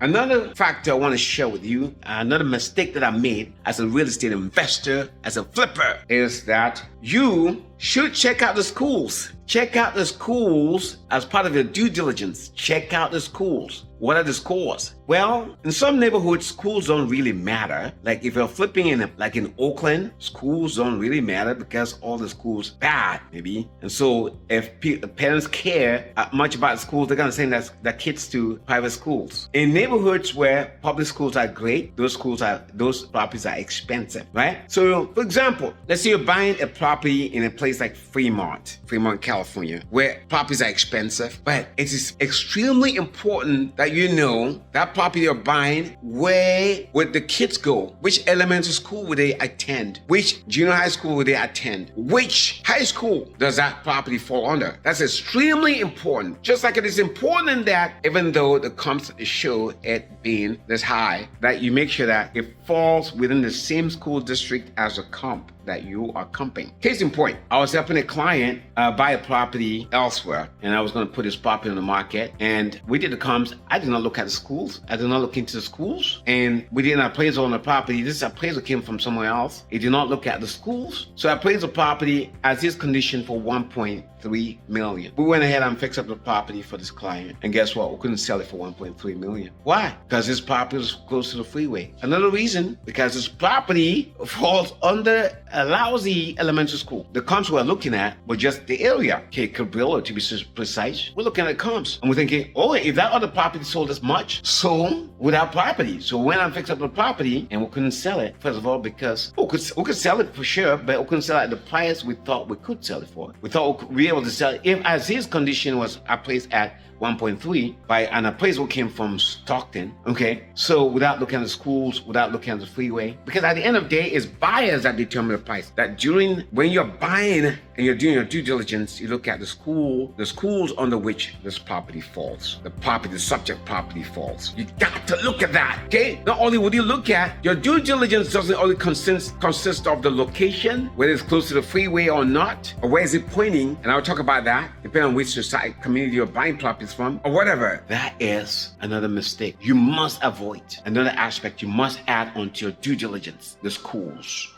Another factor I want to share with you, another mistake that I made as a real estate investor, as a flipper, is that you should check out the schools. Check out the schools as part of your due diligence. Check out the schools. What are the scores? Well, in some neighborhoods, schools don't really matter. Like if you're flipping in Oakland, schools don't really matter because all the schools bad, maybe. And so if parents care much about schools, they're gonna send their kids to private schools. In neighborhoods where public schools are great, those properties are expensive, right? So, for example, let's say you're buying a property in a place like Fremont, California, where properties are expensive, but it is extremely important that you know that property you're buying, where would the kids go? Which elementary school would they attend? Which junior high school would they attend? Which high school does that property fall under? That's extremely important. Just like it is important that even though the comps show it being this high, that you make sure that it falls within the same school district as the comp that you are comping. Case in point, I was helping a client buy a property elsewhere, and I was going to put his property on the market, and we did the comps. I did not look at the schools. I did not look into the schools, and we did an appraisal on the property. This appraisal came from somewhere else. He did not look at the schools. So I appraised the property as his condition for 1.3 million. We went ahead and fixed up the property for this client, and guess what? We couldn't sell it for 1.3 million. Why? Because this property was close to the freeway. Another reason, because this property falls under a lousy elementary school. The comps we're looking at were just the area. Okay, Cabrillo, to be precise. We're looking at comps, and we're thinking, oh, if that other property sold as much, so would our property. So we went and fixed up the property, and we couldn't sell it. First of all, because we could sell it for sure, but we couldn't sell it at the price we thought we could sell it for. We thought we could be able to sell it if, as his condition was appraised at 1.3 by an appraisal came from Stockton. Okay, so without looking at the schools, without looking at the freeway, because at the end of the day, it's buyers that determine the price. That when you're buying and you're doing your due diligence, you look at the schools under which this property falls, the subject property falls. You got to look at that. Okay, not only would you look at your due diligence doesn't only consist of the location, whether it's close to the freeway or not, or where is it pointing, and I'll talk about that depending on which society community you're buying properties from, or whatever. That is another mistake you must avoid. Another aspect you must add onto your due diligence: the schools.